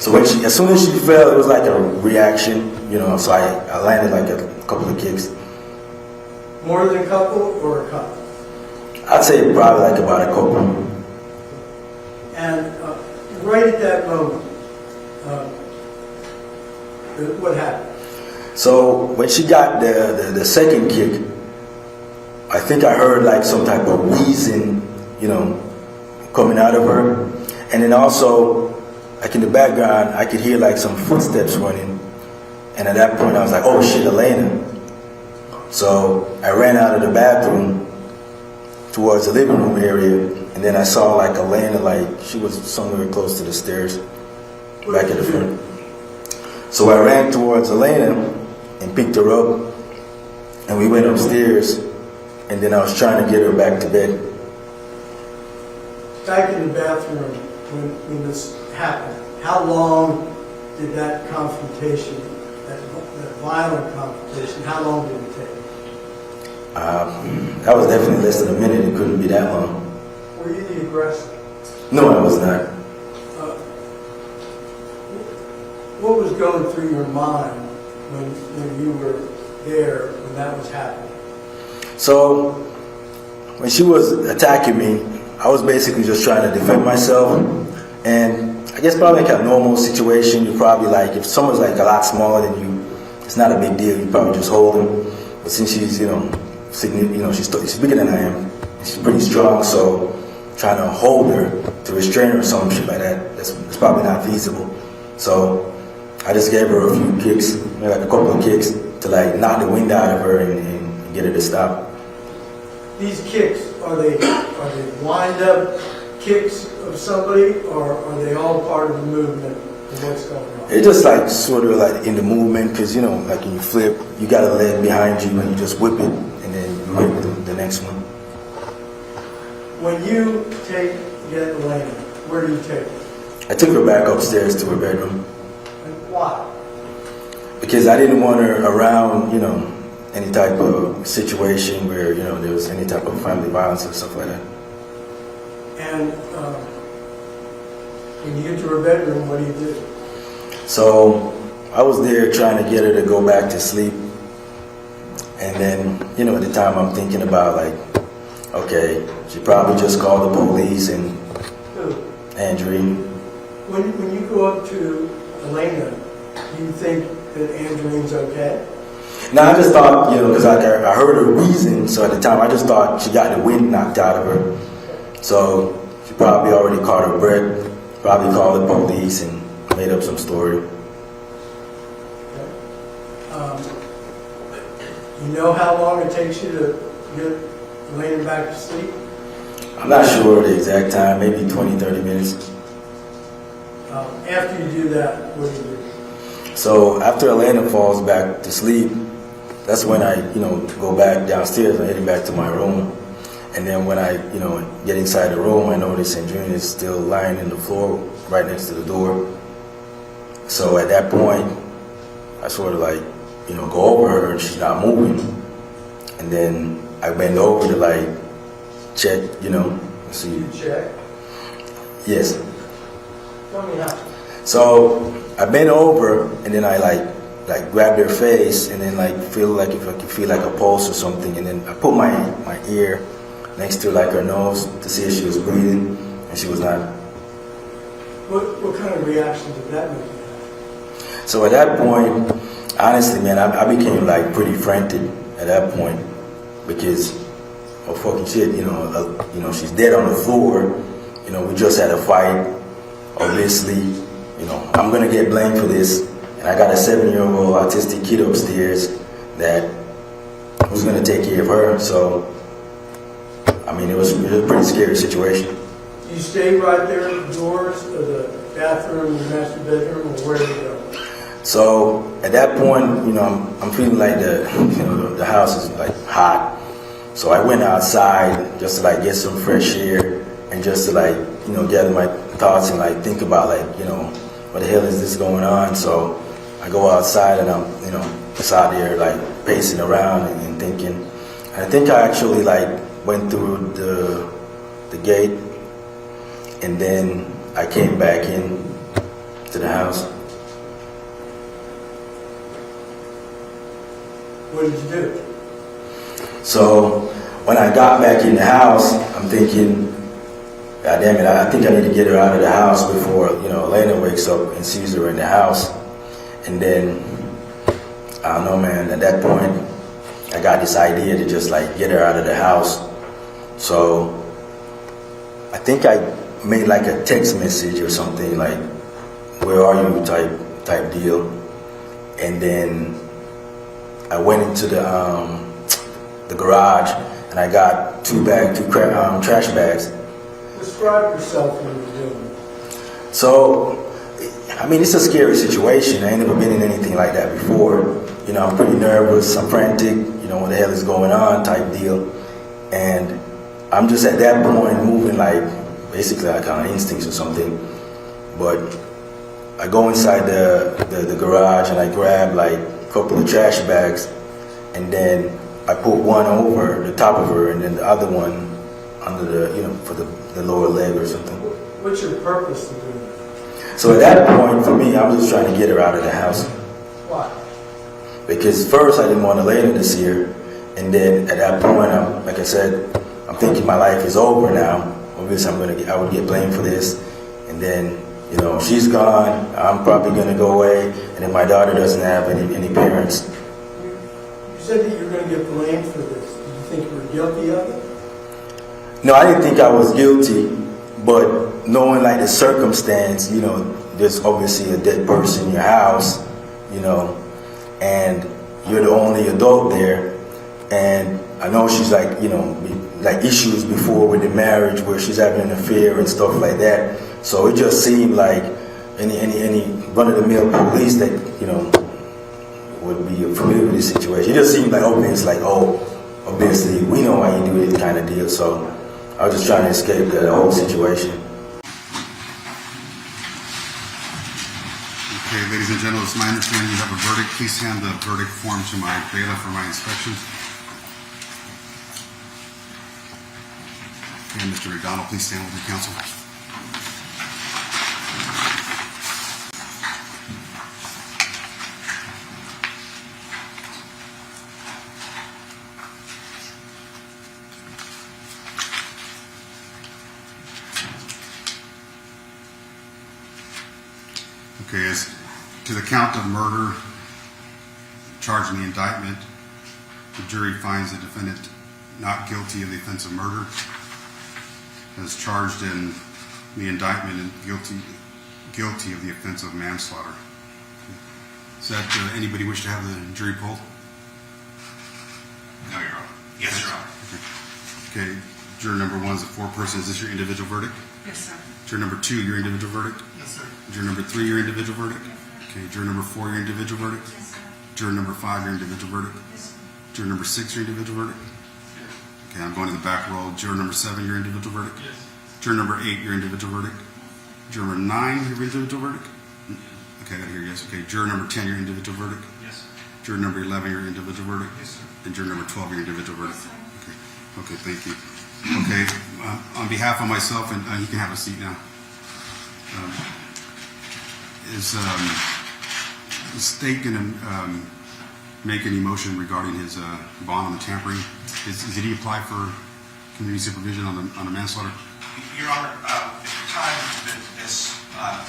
So as soon as she fell, it was like a reaction, so I landed like a couple of kicks. More than a couple or a couple? I'd say probably like about a couple. And right at that moment, what happened? So when she got the second kick, I think I heard like some type of wheezing, coming out of her. And then also, like in the background, I could hear like some footsteps running. And at that point, I was like, oh shit, Elena. So I ran out of the bathroom towards the living room area. And then I saw like Elena, like she was somewhere close to the stairs, back at the front. So I ran towards Elena and picked her up. And we went upstairs. And then I was trying to get her back to bed. Back in the bathroom, when this happened, how long did that confrontation, that violent confrontation, how long did it take? That was definitely less than a minute. It couldn't be that long. Were you the aggressor? No, I was not. What was going through your mind when you were there, when that was happening? So, when she was attacking me, I was basically just trying to defend myself. And I guess probably like a normal situation, you probably like, if someone's like a lot smaller than you, it's not a big deal, you probably just hold them. But since she's, she's bigger than I am, she's pretty strong, so trying to hold her, to restrain her or some shit like that, it's probably not feasible. So I just gave her a few kicks, like a couple of kicks, to like knock the wind out of her and get her to stop. These kicks, are they wind up kicks of somebody, or are they all part of the movement of what's going on? It's just like sort of like in the movement, because like when you flip, you got a leg behind you and you just whip it and then you whip the next one. When you get Elena, where do you take her? I took her back upstairs to her bedroom. And why? Because I didn't want her around, any type of situation where, there was any type of family violence and stuff like that. And when you get to her bedroom, what do you do? So I was there trying to get her to go back to sleep. And then, at the time I'm thinking about like, okay, she probably just called the police and Andrew. When you go up to Elena, do you think that Andrene's okay? No, I just thought, because I heard her wheezing, so at the time I just thought she got the wind knocked out of her. So she probably already caught her breath, probably called the police and made up some story. You know how long it takes you to get Elena back to sleep? I'm not sure the exact time, maybe 20, 30 minutes. After you do that, what do you do? So after Elena falls back to sleep, that's when I, go back downstairs and heading back to my room. And then when I, get inside the room, I notice Andrina is still lying in the floor right next to the door. So at that point, I sort of like, go over her and she's not moving. And then I bend over to like check, see. You check? Yes. Tell me how. So I bent over and then I like grabbed her face and then like feel like if I could feel like a pulse or something, and then I put my ear next to like her nose to see if she was breathing, and she was not. What kind of reaction did that make you have? So at that point, honestly, man, I became like pretty frantic at that point because oh fucking shit, she's dead on the floor. We just had a fight. Obviously, I'm gonna get blamed for this. And I got a 7-year-old autistic kid upstairs that was going to take care of her. So, I mean, it was a pretty scary situation. You stayed right there at the doors of the bathroom, the master bedroom, or where did you go? So, at that point, I'm feeling like the house is like hot. So I went outside just to like get some fresh air and just to like, gather my thoughts and like think about like, what the hell is this going on? So I go outside and I'm, just out there like pacing around and thinking. And I think I actually like went through the gate and then I came back in to the house. What did you do? So when I got back in the house, I'm thinking, God damn it, I think I need to get her out of the house before, Elena wakes up and sees her in the house. And then, I don't know, man, at that point, I got this idea to just like get her out of the house. So I think I made like a text message or something like, where are you type deal. And then I went into the garage and I got two trash bags. Describe yourself when you're doing it. So, I mean, it's a scary situation. I ain't never been in anything like that before. I'm pretty nervous, I'm frantic, what the hell is going on type deal. And I'm just at that point moving like, basically like on instincts or something. But I go inside the garage and I grab like a couple of trash bags, and then I put one over the top of her and then the other one under for the lower leg or something. What's your purpose in doing that? So at that point, for me, I was just trying to get her out of the house. Why? Because first I didn't want Elena to see her, and then at that point, like I said, I'm thinking my life is over now. Obviously, I would get blamed for this, and then she's gone. I'm probably gonna go away, and then my daughter doesn't have any parents. You said that you were going to get blamed for this. Did you think you were guilty of it? No, I didn't think I was guilty, but knowing like the circumstance, there's obviously a dead person in your house, and you're the only adult there, and I know she's like issues before with the marriage where she's having an affair and stuff like that. So it just seemed like any run-of-the-mill police that would be familiar with this situation. It just seemed like obviously we know why you do this kind of deal. So I was just trying to escape the whole situation. Okay, ladies and gentlemen, it's my understanding you have a verdict. Please hand the verdict form to my bailiff for my inspection. And Mr. McDonald, please stand with the counsel. Okay, as to the count of murder charged in the indictment, the jury finds the defendant not guilty of the offense of murder, as charged in the indictment, and guilty of the offense of manslaughter. Is that anybody wish to have the jury polled? No, Your Honor. Yes, Your Honor. Okay, juror number 1 is a foreperson. Is this your individual verdict? Yes, sir. Juror number 2, your individual verdict? Yes, sir. Juror number 3, your individual verdict? Yes, sir. Okay, juror number 4, your individual verdict? Yes, sir. Juror number 5, your individual verdict? Yes, sir. Juror number 6, your individual verdict? Okay, I'm going to the back row. Juror number 7, your individual verdict? Yes. Juror number 8, your individual verdict? Juror number 9, your individual verdict? Okay, I got to hear yes. Okay, juror number 10, your individual verdict? Yes. Juror number 11, your individual verdict? Yes, sir. And juror number 12, your individual verdict? Yes, sir. Okay, thank you. Okay, on behalf of myself, and you can have a seat now. Is the state going to make any motion regarding his bond on the tampering? Did he apply for community supervision on the manslaughter? Your Honor, at the time that this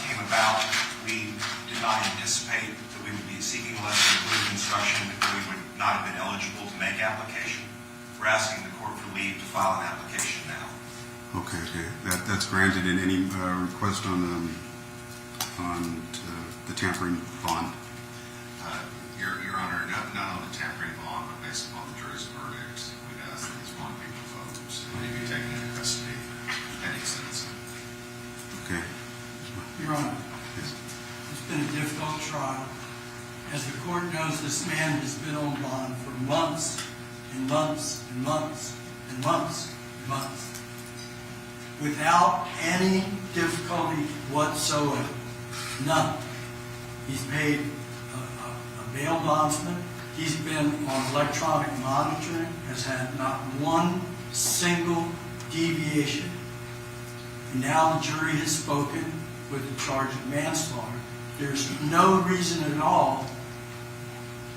came about, we did not anticipate that we would be seeking a lesser included instruction, that we would not have been eligible to make application. We're asking the court for leave to file an application now. Okay. That's granted. In any request on the tampering bond? Your Honor, not on the tampering bond, but based upon the jury's verdict, we'd ask that these bond be revoked and be taken into custody pending sentencing. Okay. Your Honor, Yes. it's been a difficult trial. As the court knows, this man has been on bond for months and months and months and months and months without any difficulty whatsoever. None. He's paid a bail bondsman. He's been on electronic monitoring, has had not one single deviation. And now the jury has spoken. with the charge of manslaughter. There's no reason at all,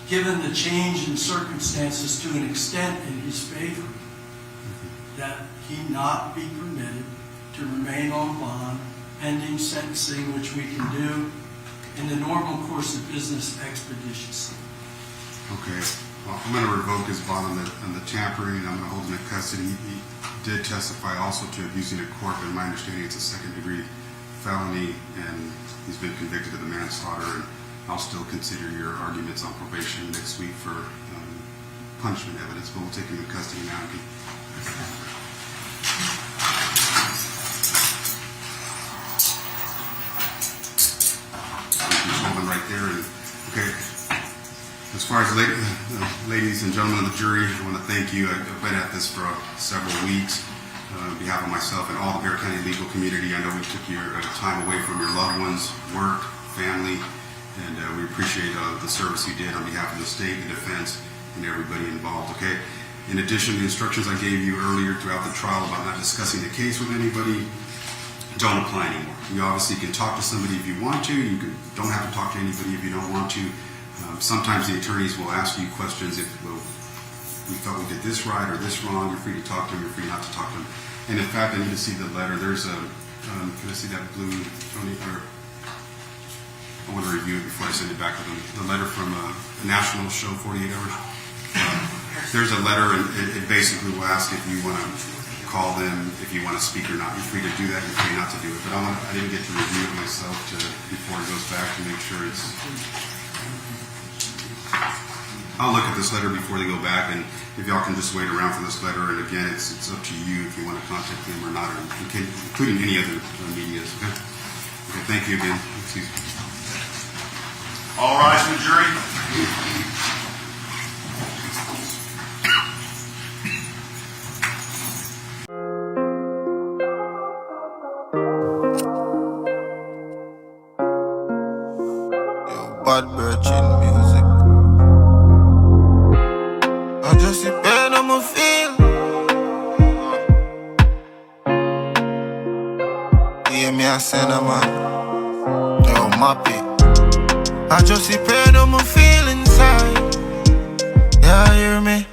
given the change in circumstances to an extent in his favor, that he not be permitted to remain on bond pending sentencing, which we can do in the normal course of business expeditiously. Okay, well, I'm going to revoke his bond on the tampering, and I'm going to hold him in custody. He did testify also to abusing a court, but in my understanding it's a second-degree felony, and he's been convicted of the manslaughter, and I'll still consider your arguments on probation next week for punishment evidence, but we'll take him in custody now. Right there. And, okay, as far as ladies and gentlemen of the jury, I want to thank you. I've been at this for several weeks on behalf of myself and all the Bexar County legal community. I know we took your time away from your loved ones, work, family, and we appreciate the service you did on behalf of the state, the defense, and everybody involved. Okay. In addition, the instructions I gave you earlier throughout the trial about not discussing the case with anybody don't apply anymore. You obviously can talk to somebody if you want to. You don't have to talk to anybody if you don't want to. Sometimes the attorneys will ask you questions if we thought we did this right or this wrong. You're free to talk to them. You're free not to talk to them. And in fact, I need to see the letter. There's a, can I see that blue, Tony? Or I want to review it before I send it back to them. The letter from a national show, 48 Hours. There's a letter, and it basically will ask if you want to call them, if you want to speak or not. You're free to do that. You're free not to do it. But I didn't get to review it myself before it goes back to make sure it's. I'll look at this letter before they go back, and if y'all can just wait around for this letter. And again, it's up to you if you want to contact them or not, or including any other medias. Okay. Okay. Thank you again. Excuse me. All rise to the jury. Bad virgin music. I just see pain on my feel. Hear me, I send a man. Yo, mappy. I just see pain on my feel inside. Yeah, hear me.